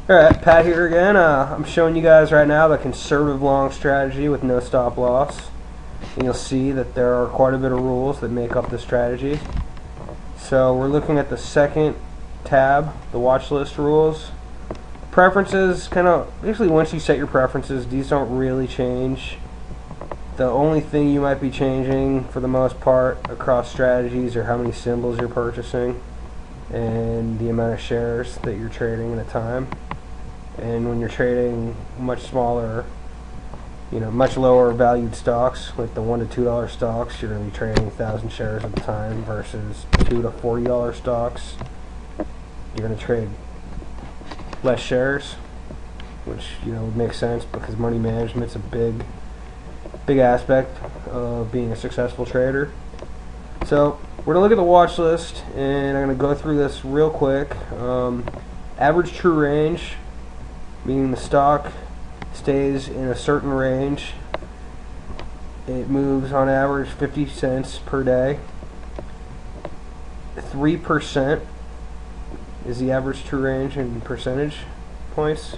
Alright, Pat here again. I'm showing you guys right now the conservative long strategy with no stop loss. And you'll see that there are quite a bit of rules that make up the strategy. So we're looking at the second tab, the watch list rules. Preferences, basically once you set your preferences, these don't really change. The only thing you might be changing for the most part across strategies are how many symbols you're purchasing and the amount of shares that you're trading at a time. And when you're trading much smaller, much lower valued stocks, like the $1 to $2 stocks, you're going to be trading 1,000 shares at a time versus $2 to $40 stocks. You're going to trade less shares, which would make sense because money management's a big aspect of being a successful trader. So we're going to look at the watch list, and I'm going to go through this real quick. Average true range, meaning the stock stays in a certain range. It moves on average 50 cents per day. 3% is the average true range in percentage points.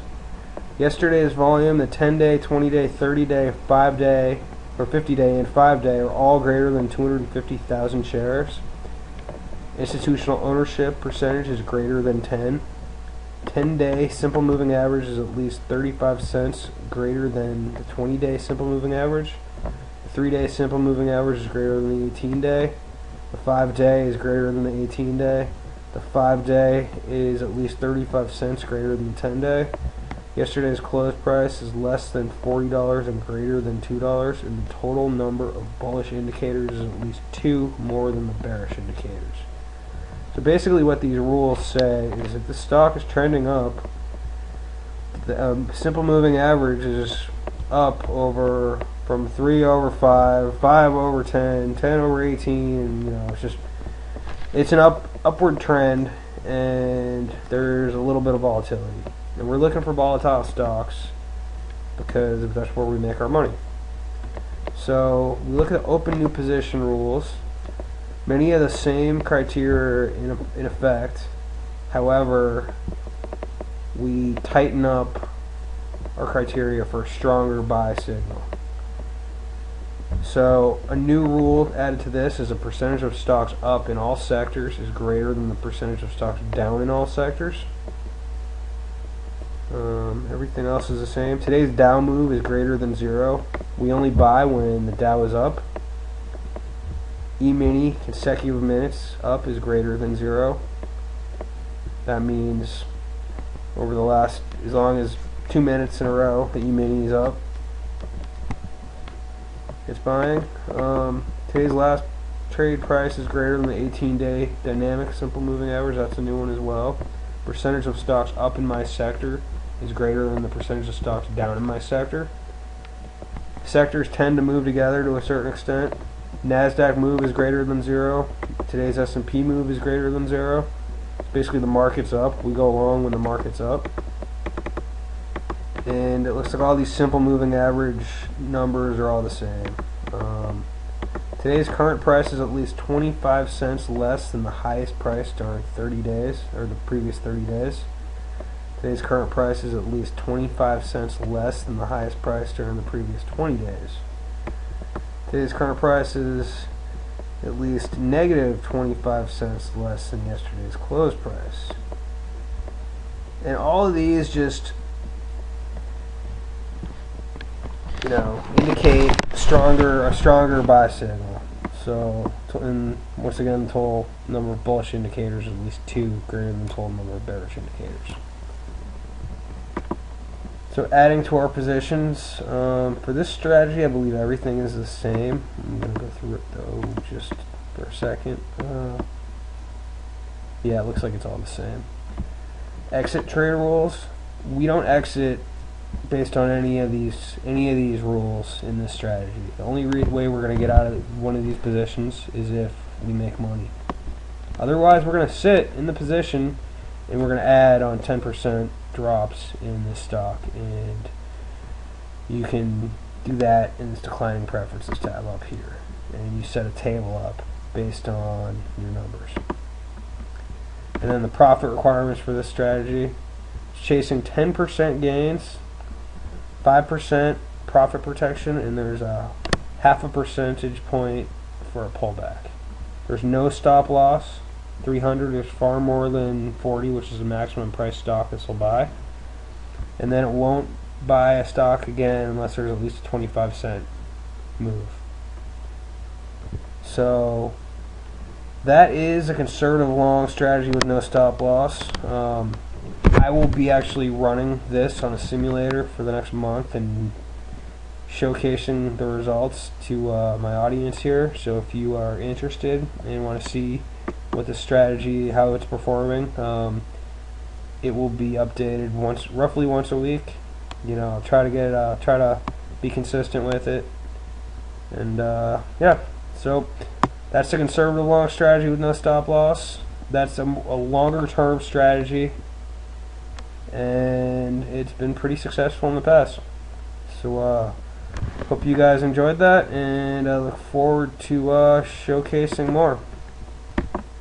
Yesterday's volume, the 10-day, 20-day, 30-day, 5-day, or 50-day and 5-day are all greater than 250,000 shares. Institutional ownership percentage is greater than 10. 10-day simple moving average is at least 35 cents greater than the 20-day simple moving average. The 3-day simple moving average is greater than the 18-day. The 5-day is greater than the 18-day. The 5-day is at least 35 cents greater than the 10-day. Yesterday's close price is less than $40 and greater than $2, and the total number of bullish indicators is at least 2 more than the bearish indicators. So basically what these rules say is if the stock is trending up, the simple moving average is up over from 3 over 5, 5 over 10, 10 over 18, and it's an upward trend, and there's a little bit of volatility. And we're looking for volatile stocks because that's where we make our money. So we look at the open new position rules. Many of the same criteria in effect. However, we tighten up our criteria for a stronger buy signal. So a new rule added to this is a percentage of stocks up in all sectors is greater than the percentage of stocks down in all sectors. Everything else is the same. Today's Dow move is greater than 0. We only buy when the Dow is up. E-mini consecutive minutes up is greater than 0. That means over the last, as long as 2 minutes in a row, the E-mini is up, it's buying. Today's last trade price is greater than the 18-day dynamic simple moving average. That's a new one as well. Percentage of stocks up in my sector is greater than the percentage of stocks down in my sector. Sectors tend to move together to a certain extent. NASDAQ move is greater than 0. Today's S&P move is greater than 0. Basically the market's up. We go along when the market's up. And it looks like all these simple moving average numbers are all the same. Today's current price is at least 25 cents less than the highest price during 30 days, or the previous 30 days. Today's current price is at least 25 cents less than the highest price during the previous 20 days. Today's current price is at least negative 25 cents less than yesterday's close price. And all of these just indicate a stronger buy signal. So, and once again, the total number of bullish indicators is at least 2 greater than the total number of bearish indicators. So adding to our positions, for this strategy I believe everything is the same. I'm going to go through it though just for a second. Yeah, it looks like it's all the same. Exit trade rules. We don't exit based on any of these rules in this strategy. The only way we're going to get out of one of these positions is if we make money. Otherwise we're going to sit in the position and we're going to add on 10% drops in this stock, and you can do that in this declining preferences tab up here, and you set a table up based on your numbers. And then the profit requirements for this strategy, chasing 10% gains, 5% profit protection, and there's a half a percentage point for a pullback. There's no stop loss. 300 is far more than 40, which is the maximum price stock this will buy. And then it won't buy a stock again unless there's at least a 25-cent move. So that is a conservative long strategy with no stop loss. I will be actually running this on a simulator for the next month and showcasing the results to my audience here. So if you are interested and want to see what the strategy, how it's performing, it will be updated roughly once a week. You know, I'll try to be consistent with it, and yeah. So that's a conservative long strategy with no stop loss. That's a longer term strategy, and it's been pretty successful in the past. So hope you guys enjoyed that, and I look forward to showcasing more.